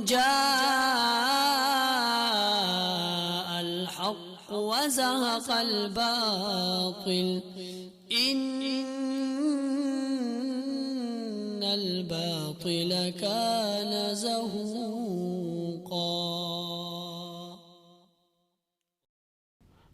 جاء الحق وزهق الباطل إن الباطل كان زهوقا۔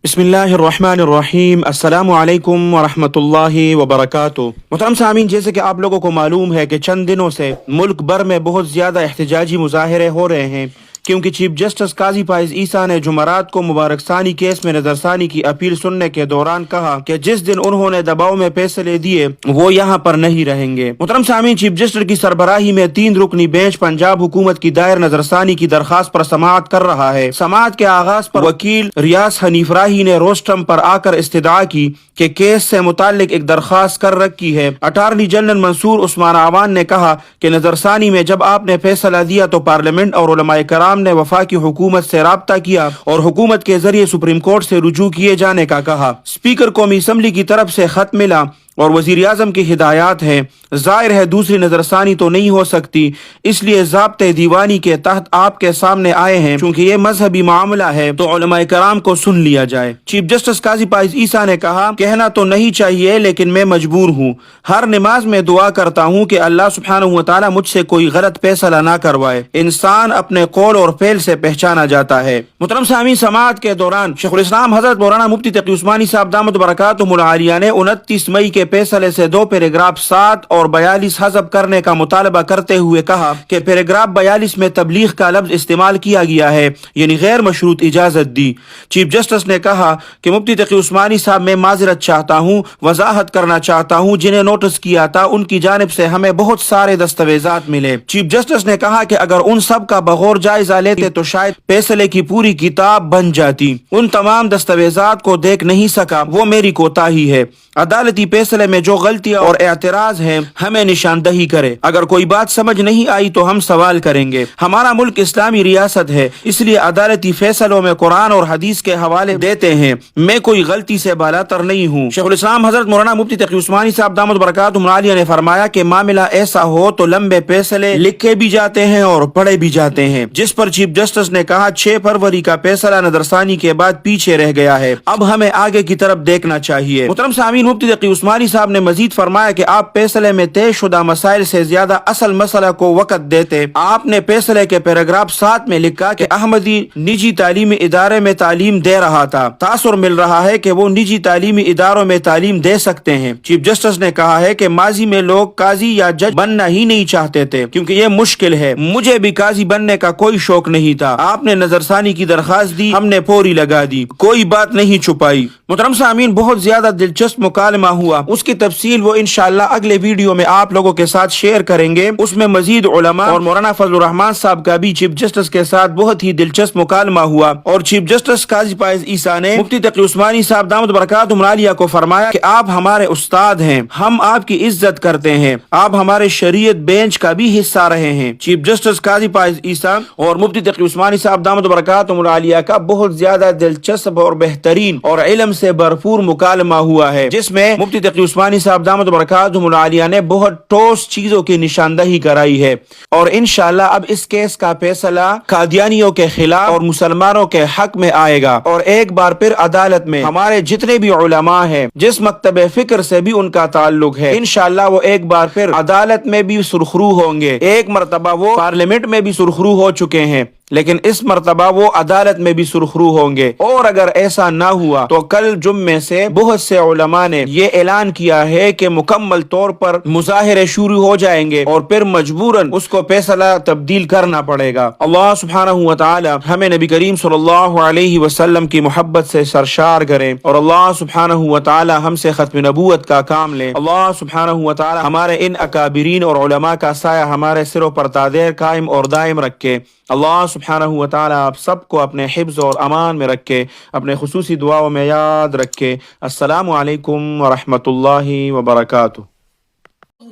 بسم اللہ الرحمن الرحیم۔ السلام علیکم ورحمۃ اللہ وبرکاتہ۔ محترم سامعین، جیسے کہ آپ لوگوں کو معلوم ہے کہ چند دنوں سے ملک بھر میں بہت زیادہ احتجاجی مظاہرے ہو رہے ہیں، کیونکہ چیف جسٹس قاضی فائز عیسیٰ نے جمعرات کو مبارک ثانی کیس میں نظر ثانی کی اپیل سننے کے دوران کہا کہ جس دن انہوں نے دباؤ میں فیصلے دیے وہ یہاں پر نہیں رہیں گے۔ محترم سامعین، چیف جسٹس کی سربراہی میں 3 رکنی بینچ پنجاب حکومت کی دائر نظر ثانی کی درخواست پر سماعت کر رہا ہے۔ سماعت کے آغاز پر وکیل ریاض حنیف راہی نے روسٹرم پر آ کر استدعا کی کہ کیس سے متعلق ایک درخواست کر رکھی ہے۔ اٹارنی جنرل منصور عثمان آوان نے کہا کہ نظر ثانی میں جب آپ نے فیصلہ دیا تو پارلیمنٹ اور علماء کرام نے وفاقی حکومت سے رابطہ کیا اور حکومت کے ذریعے سپریم کورٹ سے رجوع کیے جانے کا کہا۔ اسپیکر قومی اسمبلی کی طرف سے خط ملا اور وزیر اعظم کی ہدایات ہیں۔ ظاہر ہے دوسری نظر ثانی تو نہیں ہو سکتی، اس لیے ضابطۂ دیوانی کے تحت آپ کے سامنے آئے ہیں۔ چونکہ یہ مذہبی معاملہ ہے تو علماء کرام کو سن لیا جائے۔ چیف جسٹس قاضی فائز عیسیٰ نے کہا، کہنا تو نہیں چاہیے لیکن میں مجبور ہوں۔ ہر نماز میں دعا کرتا ہوں کہ اللہ سبحانہ و تعالیٰ مجھ سے کوئی غلط فیصلہ نہ کروائے۔ انسان اپنے قول اور فعل سے پہچانا جاتا ہے۔ محترم سامعین، سماعت کے دوران شیخ الاسلام حضرت مولانا مفتی تقی عثمانی صاحب دامت برکاتہم العالیہ نے 29 مئی کے فیصلے سے 2 پیراگراف 7 اور 42 حذف کرنے کا مطالبہ کرتے ہوئے کہا کہ پیراگراف 42 میں تبلیغ کا لفظ استعمال کیا گیا ہے، یعنی غیر مشروط اجازت دی۔ چیف جسٹس نے کہا کہ مفتی تقی عثمانی صاحب میں معذرت چاہتا ہوں، وضاحت کرنا چاہتا ہوں جنہیں نوٹس کیا تھا ان کی جانب سے ہمیں بہت سارے دستاویزات ملے۔ چیف جسٹس نے کہا کہ اگر ان سب کا بغور جائزہ لیتے تو شاید فیصلے کی پوری کتاب بن جاتی۔ ان تمام دستاویزات کو دیکھ نہیں سکا، وہ میری کوتاہی ہے۔ عدالتی فیصلے میں جو غلطیاں اور اعتراض ہیں ہمیں نشاندہی کرے۔ اگر کوئی بات سمجھ نہیں آئی تو ہم سوال کریں گے۔ ہمارا ملک اسلامی ریاست ہے، اس لیے عدالتی فیصلوں میں قرآن اور حدیث کے حوالے دیتے ہیں۔ میں کوئی غلطی سے بالاتر نہیں ہوں۔ شیخ الاسلام حضرت مولانا مفتی تقی عثمانی صاحب دامت برکاتہم العالیہ نے فرمایا کہ معاملہ ایسا ہو تو لمبے فیصلے لکھے بھی جاتے ہیں اور پڑھے بھی جاتے ہیں، جس پر چیف جسٹس نے کہا 6 فروری کا فیصلہ نظر ثانی کے بعد پیچھے رہ گیا ہے، اب ہمیں آگے کی طرف دیکھنا چاہیے۔ محترم سامعین، مفتی تقی عثمانی صاحب نے مزید فرمایا کہ آپ فیصلے میں طے شدہ مسائل سے زیادہ اصل مسئلہ کو وقت دیتے۔ آپ نے فیصلے کے پیراگراف 7 میں لکھا کہ احمدی نجی تعلیمی ادارے میں تعلیم دے رہا تھا، تاثر مل رہا ہے کہ وہ نجی تعلیمی اداروں میں تعلیم دے سکتے ہیں۔ چیف جسٹس نے کہا ہے کہ ماضی میں لوگ قاضی یا جج بننا ہی نہیں چاہتے تھے کیونکہ یہ مشکل ہے، مجھے بھی قاضی بننے کا کوئی شوق نہیں تھا۔ آپ نے نظر ثانی کی درخواست دی، ہم نے فوری لگا دی، کوئی بات نہیں چھپائی۔ محترم سامعین، بہت زیادہ دلچسپ مکالمہ ہوا، اس کی تفصیل وہ انشاءاللہ اگلے ویڈیو میں آپ لوگوں کے ساتھ شیئر کریں گے۔ اس میں مزید علماء اور مولانا فضل الرحمان صاحب کا بھی چیف جسٹس کے ساتھ بہت ہی دلچسپ مکالمہ ہوا، اور چیف جسٹس قاضی فائز عیسیٰ نے مفتی تقی عثمانی صاحب دامت برکاتہم العالیہ کو فرمایا کہ آپ ہمارے استاد ہیں، ہم آپ کی عزت کرتے ہیں، آپ ہمارے شریعت بینچ کا بھی حصہ رہے ہیں۔ چیف جسٹس قاضی فائز عیسیٰ اور مفتی تقی عثمانی صاحب دامت برکاتہم العالیہ کا بہت زیادہ دلچسپ اور بہترین اور علم سے بھرپور مکالمہ ہوا ہے، جس میں مفتی تقی عثمانی صاحب دامت برکاتہم العالیہ نے بہت ٹھوس چیزوں کی نشاندہی کرائی ہے، اور انشاءاللہ اب اس کیس کا فیصلہ قادیانیوں کے خلاف اور مسلمانوں کے حق میں آئے گا، اور ایک بار پھر عدالت میں ہمارے جتنے بھی علماء ہیں جس مکتب فکر سے بھی ان کا تعلق ہے، انشاءاللہ وہ ایک بار پھر عدالت میں بھی سرخرو ہوں گے۔ ایک مرتبہ وہ پارلیمنٹ میں بھی سرخرو ہو چکے ہیں، لیکن اس مرتبہ وہ عدالت میں بھی سرخرو ہوں گے، اور اگر ایسا نہ ہوا تو کل جمعے سے بہت سے علماء نے یہ اعلان کیا ہے کہ مکمل طور پر مظاہرے شروع ہو جائیں گے، اور پھر مجبوراً اس کو فیصلہ تبدیل کرنا پڑے گا۔ اللہ سبحانہ و تعالی ہمیں نبی کریم صلی اللہ علیہ وسلم کی محبت سے سرشار کرے، اور اللہ سبحانہ و تعالی ہم سے ختم نبوت کا کام لے۔ اللہ سبحانہ و تعالی ہمارے ان اکابرین اور علماء کا سایہ ہمارے سروں پر تادیر قائم اور دائم رکھے۔ اللہ سبحانہ و تعالی آپ سب کو اپنے حفظ اور امان میں رکھے، اپنے خصوصی دعاؤں میں یاد رکھے۔ السلام علیکم ورحمۃ اللہ وبرکاتہ۔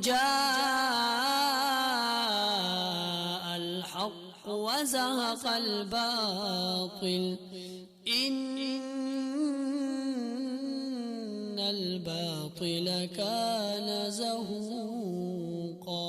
جاء الحق وزهق الباطل إن الباطل كان زهوقا۔